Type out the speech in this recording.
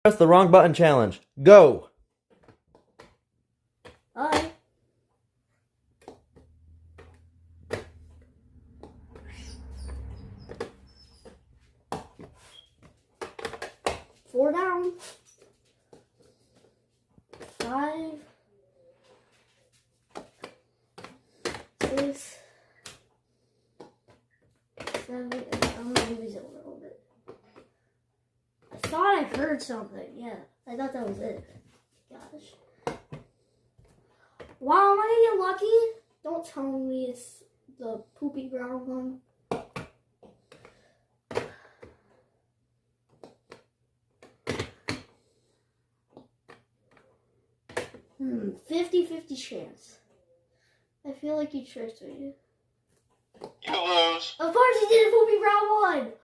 Press the wrong button challenge. Go! Alright. Four down. 5, 6, 7. I'm gonna use it a little bit. I thought I heard something. Yeah, I thought that was it. Gosh. Wow, am I gonna get lucky? Don't tell me it's the poopy brown one. 50-50 chance. I feel like you tricked me. You lose. Of course you did a poopy brown one!